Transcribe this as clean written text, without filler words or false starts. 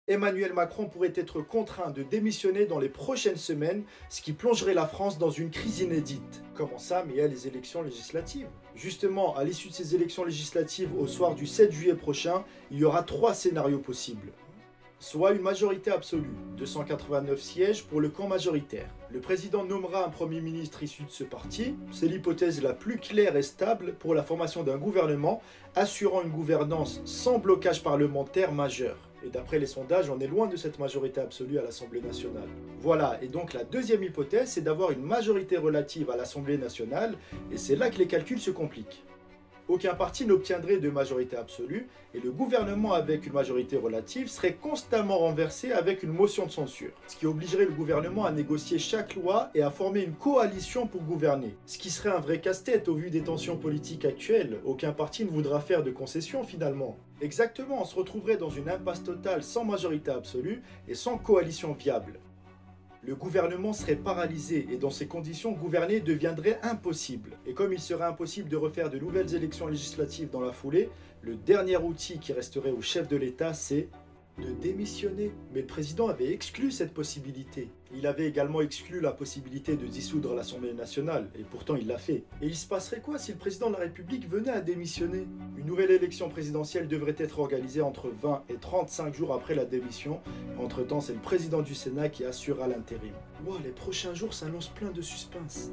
Emmanuel Macron pourrait être contraint de démissionner dans les prochaines semaines, ce qui plongerait la France dans une crise inédite. Comment ça? Mais il y a les élections législatives. Justement, à l'issue de ces élections législatives au soir du 7 juillet prochain, il y aura 3 scénarios possibles. Soit une majorité absolue, 289 sièges pour le camp majoritaire. Le président nommera un premier ministre issu de ce parti, c'est l'hypothèse la plus claire et stable pour la formation d'un gouvernement assurant une gouvernance sans blocage parlementaire majeur. Et d'après les sondages, on est loin de cette majorité absolue à l'Assemblée nationale. Voilà, et donc la deuxième hypothèse, c'est d'avoir une majorité relative à l'Assemblée nationale, et c'est là que les calculs se compliquent. Aucun parti n'obtiendrait de majorité absolue et le gouvernement avec une majorité relative serait constamment renversé avec une motion de censure. Ce qui obligerait le gouvernement à négocier chaque loi et à former une coalition pour gouverner. Ce qui serait un vrai casse-tête au vu des tensions politiques actuelles. Aucun parti ne voudra faire de concessions finalement. Exactement, on se retrouverait dans une impasse totale sans majorité absolue et sans coalition viable. Le gouvernement serait paralysé et dans ces conditions, gouverner deviendrait impossible. Et comme il serait impossible de refaire de nouvelles élections législatives dans la foulée, le dernier outil qui resterait au chef de l'État, c'est de démissionner. Mais le président avait exclu cette possibilité. Il avait également exclu la possibilité de dissoudre l'Assemblée nationale, et pourtant il l'a fait. Et il se passerait quoi si le président de la République venait à démissionner? Une nouvelle élection présidentielle devrait être organisée entre 20 et 35 jours après la démission. Entre-temps, c'est le président du Sénat qui assurera l'intérim. Wow, les prochains jours s'annoncent pleins de suspense.